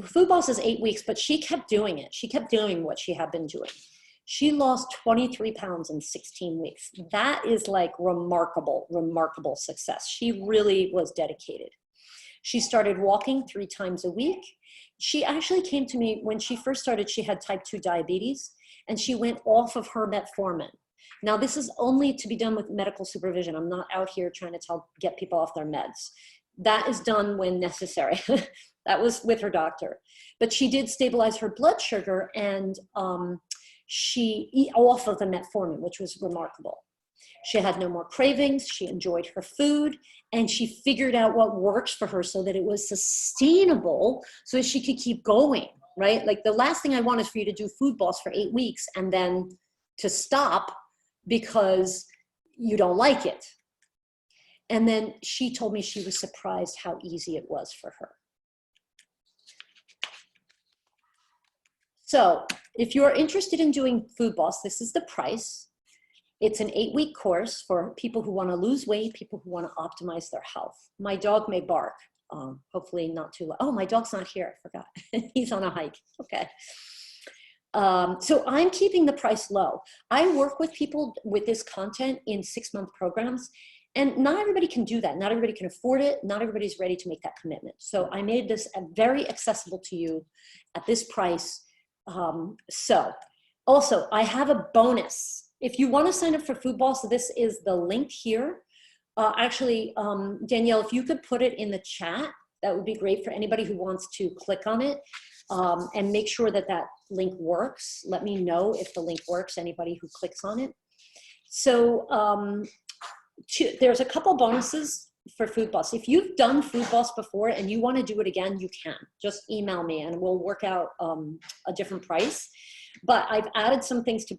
Food Boss is 8 weeks, but she kept doing it. She kept doing what she had been doing. She lost 23 pounds in 16 weeks. That is like remarkable, remarkable success. She really was dedicated. She started walking 3 times a week. She actually came to me when she first started. She had type 2 diabetes, and she went off of her metformin. Now, this is only to be done with medical supervision. I'm not out here trying to get people off their meds. That is done when necessary. That was with her doctor. But she did stabilize her blood sugar, and she off of the metformin, which was remarkable. She had no more cravings. She enjoyed her food, and she figured out what works for her so that it was sustainable, so that she could keep going, right? Like, the last thing I want is for you to do Food Boss for 8 weeks and then to stop because you don't like it. And then she told me she was surprised how easy it was for her. So if you're interested in doing Food Boss, this is the price. It's an 8-week course for people who want to lose weight, people who want to optimize their health. My dog may bark, hopefully not too loud. Oh, my dog's not here, I forgot. He's on a hike, okay. So I'm keeping the price low. I work with people with this content in 6-month programs, and not everybody can do that. Not everybody can afford it. Not everybody's ready to make that commitment. So I made this very accessible to you at this price. So also I have a bonus. If you want to sign up for Food Boss, this is the link here. Actually, Danielle, if you could put it in the chat, that would be great for anybody who wants to click on it, and make sure that that link works. Let me know if the link works, anybody who clicks on it. So there's a couple bonuses for Food Boss. If you've done Food Boss before and you want to do it again, you can. Just email me and we'll work out a different price. But I've added some things to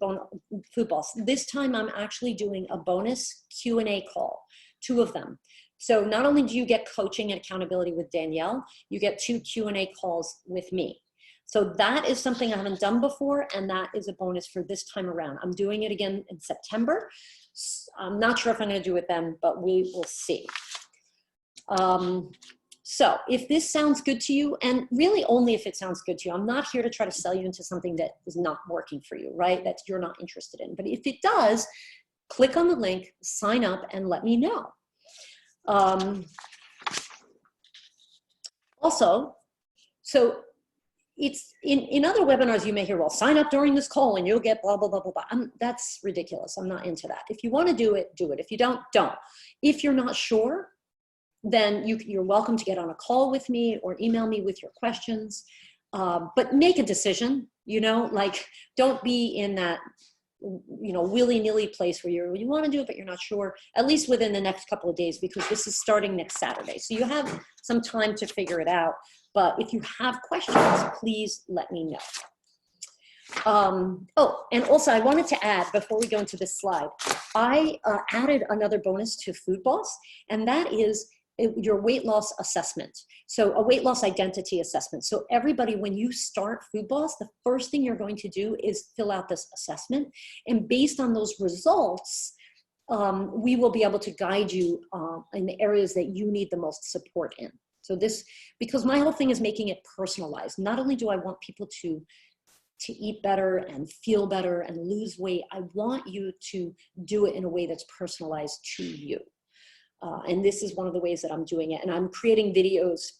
Food Boss. This time I'm actually doing a bonus Q&A call, 2 of them. So not only do you get coaching and accountability with Danielle, you get 2 Q&A calls with me. So that is something I haven't done before, and that is a bonus for this time around. I'm doing it again in September. I'm not sure if I'm going to do it then, but we will see. So if this sounds good to you, and really only if it sounds good to you, I'm not here to try to sell you into something that is not working for you, right? That you're not interested in. But if it does, click on the link, sign up, and let me know. Also, so it's in other webinars you may hear, well, sign up during this call and you'll get blah, blah, blah, blah, blah. That's ridiculous. I'm not into that. If you want to do it, do it. If you don't, don't. If you're not sure, then you're welcome to get on a call with me or email me with your questions. But make a decision, you know, like, don't be in that, you know, willy-nilly place where you want to do it, but you're not sure, at least within the next couple of days, because this is starting next Saturday. So you have some time to figure it out. But if you have questions, please let me know. Oh, and also I wanted to add, before we go into this slide, I added another bonus to Food Boss, and that is your weight loss assessment. So a weight loss identity assessment. So everybody, when you start Food Boss, the first thing you're going to do is fill out this assessment. And based on those results, we will be able to guide you in the areas that you need the most support in. So this, because my whole thing is making it personalized. Not only do I want people to eat better and feel better and lose weight, I want you to do it in a way that's personalized to you. And this is one of the ways that I'm doing it. And I'm creating videos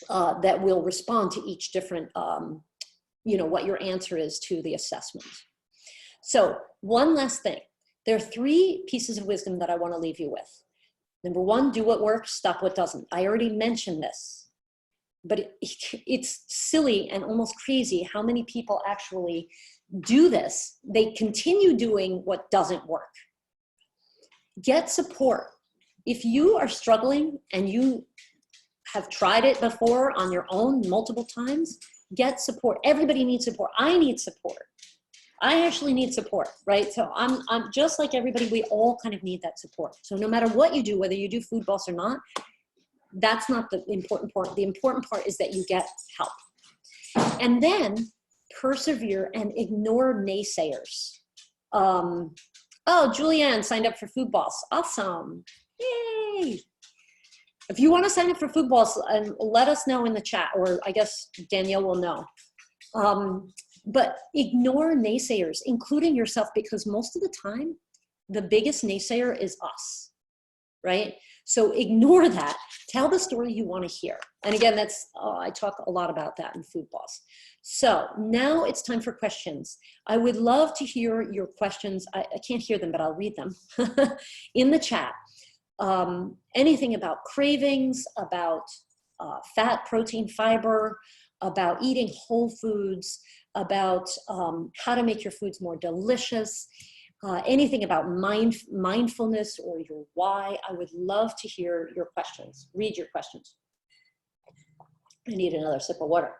that will respond to each different, you know, what your answer is to the assessment. So one last thing. There are 3 pieces of wisdom that I want to leave you with. Number 1, do what works, stop what doesn't. I already mentioned this, but it's silly and almost crazy how many people actually do this. They continue doing what doesn't work. Get support. If you are struggling and you have tried it before on your own multiple times, get support. Everybody needs support. I need support. I actually need support, right? So I'm just like everybody, we all kind of need that support. So no matter what you do, whether you do Food Boss or not, that's not the important part. The important part is that you get help. And then persevere and ignore naysayers. Oh, Julianne signed up for Food Boss. Awesome. Yay. If you want to sign up for Food Boss, let us know in the chat, or I guess Danielle will know. But ignore naysayers, including yourself, because most of the time, the biggest naysayer is us, right? So ignore that. Tell the story you want to hear. And again, that's I talk a lot about that in Food Boss. So now it's time for questions. I would love to hear your questions. I can't hear them, but I'll read them in the chat. Anything about cravings, about fat, protein, fiber, about eating whole foods, about how to make your foods more delicious, anything about mindfulness or your why. I would love to hear your questions. Read your questions. I need another sip of water.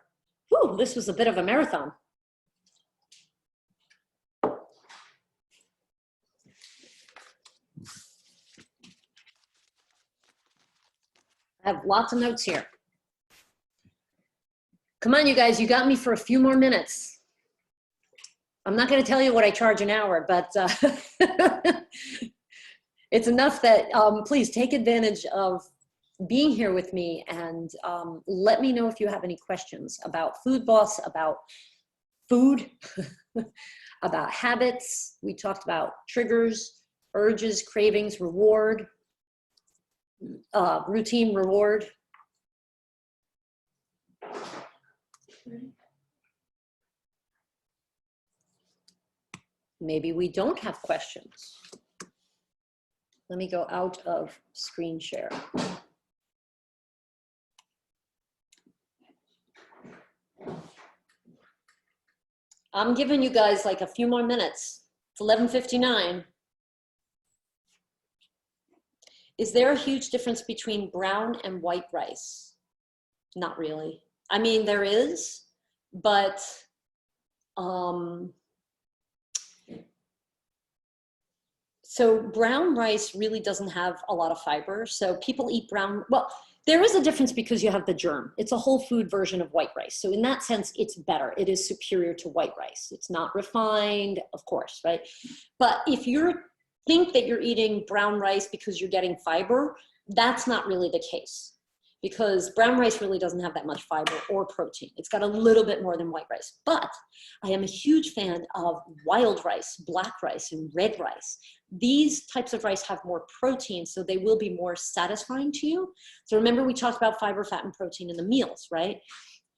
Whew, this was a bit of a marathon. I have lots of notes here. Come on, you guys, you got me for a few more minutes. I'm not going to tell you what I charge an hour, but it's enough that please take advantage of being here with me, and let me know if you have any questions about Food Boss, about food, about habits. We talked about triggers, urges, cravings, reward, routine, reward. Maybe we don't have questions. Let me go out of screen share. I'm giving you guys like a few more minutes. It's 11:59. Is there a huge difference between brown and white rice? Not really. I mean, there is, but so brown rice really doesn't have a lot of fiber. So people eat brown, well, there is a difference because you have the germ. It's a whole food version of white rice. So in that sense, it's better. It is superior to white rice. It's not refined, of course, right? But if you think that you're eating brown rice because you're getting fiber, that's not really the case, because brown rice really doesn't have that much fiber or protein. It's got a little bit more than white rice. But I am a huge fan of wild rice, black rice, and red rice. These types of rice have more protein, so they will be more satisfying to you. So remember, we talked about fiber, fat, and protein in the meals, right?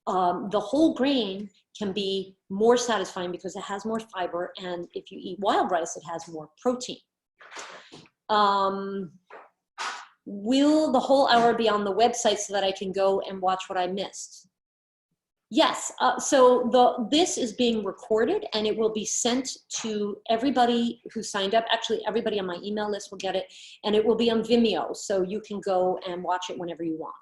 The whole grain can be more satisfying because it has more fiber, and if you eat wild rice, it has more protein. Will the whole hour be on the website so that I can go and watch what I missed? Yes, so this is being recorded and it will be sent to everybody who signed up. Actually, everybody on my email list will get it, and it will be on Vimeo, so you can go and watch it whenever you want.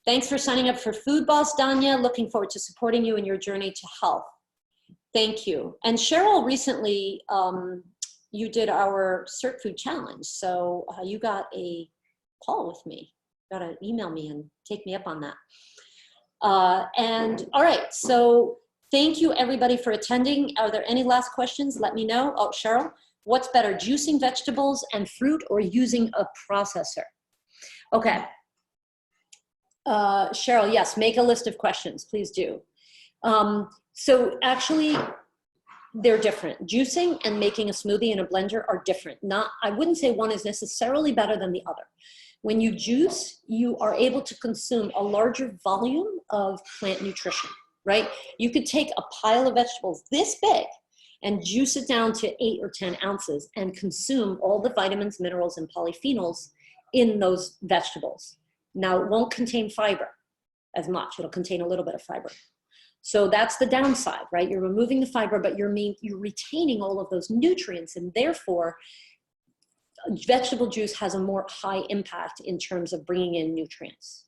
Thanks for signing up for Food Boss, Danya. Looking forward to supporting you in your journey to health. Thank you. And Cheryl, recently, you did our Cert Food Challenge. So you got a call with me. Gotta email me and take me up on that. And all right, so thank you everybody for attending. Are there any last questions? Let me know. Oh, Cheryl, what's better, juicing vegetables and fruit or using a processor? Okay. Cheryl, yes, make a list of questions, please do. So actually, they're different. Juicing and making a smoothie in a blender are different. I wouldn't say one is necessarily better than the other. When you juice, you are able to consume a larger volume of plant nutrition, right? You could take a pile of vegetables this big and juice it down to 8 or 10 ounces and consume all the vitamins, minerals, and polyphenols in those vegetables. Now, it won't contain fiber as much. It'll contain a little bit of fiber. So that's the downside, right? You're removing the fiber, but you're retaining all of those nutrients, and therefore, vegetable juice has a more high impact in terms of bringing in nutrients.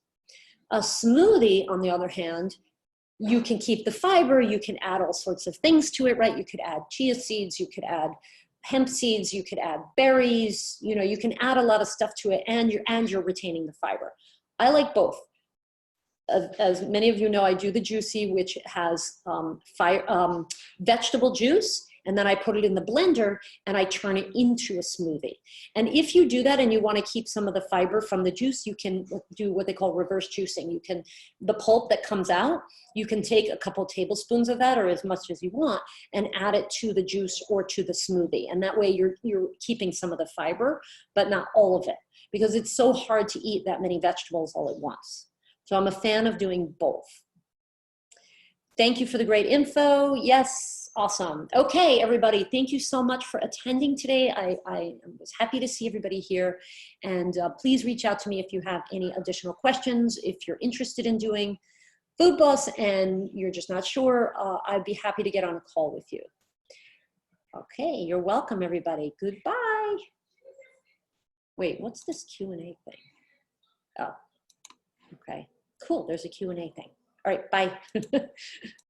A smoothie, on the other hand, you can keep the fiber, you can add all sorts of things to it, right? You could add chia seeds, you could add hemp seeds, you could add berries, you know, you can add a lot of stuff to it, and you're retaining the fiber. I like both. As many of you know, I do the juicy, which has vegetable juice, and then I put it in the blender and I turn it into a smoothie. And if you do that and you want to keep some of the fiber from the juice, you can do what they call reverse juicing. You can, the pulp that comes out, you can take a couple tablespoons of that or as much as you want and add it to the juice or to the smoothie. And that way you're keeping some of the fiber, but not all of it, because it's so hard to eat that many vegetables all at once. So I'm a fan of doing both. Thank you for the great info. Yes, awesome. Okay, everybody, thank you so much for attending today. I was happy to see everybody here. And please reach out to me if you have any additional questions. If you're interested in doing Food Boss and you're just not sure, I'd be happy to get on a call with you. Okay, you're welcome, everybody. Goodbye. Wait, what's this Q&A thing? Oh, okay. Cool, there's a Q&A thing. All right, bye.